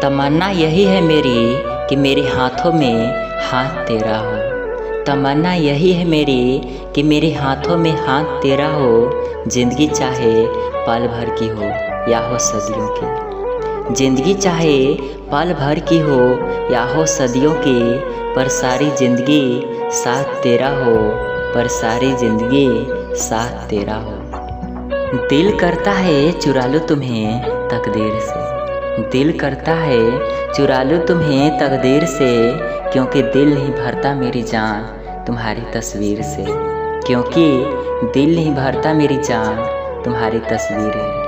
तमन्ना यही है मेरी कि मेरे हाथों में हाथ तेरा हो। तमन्ना यही है मेरी कि मेरे हाथों में हाथ तेरा हो। ज़िंदगी चाहे पल भर की हो या हो सदियों की। ज़िंदगी चाहे पल भर की हो या हो सदियों की, पर सारी ज़िंदगी साथ तेरा हो। पर सारी ज़िंदगी साथ तेरा हो। दिल करता है चुरा लूँ तुम्हें तकदीर से। दिल करता है चुरा लूँ तुम्हें तकदीर से, क्योंकि दिल नहीं भरता मेरी जान तुम्हारी तस्वीर से। क्योंकि दिल नहीं भरता मेरी जान तुम्हारी तस्वीर है।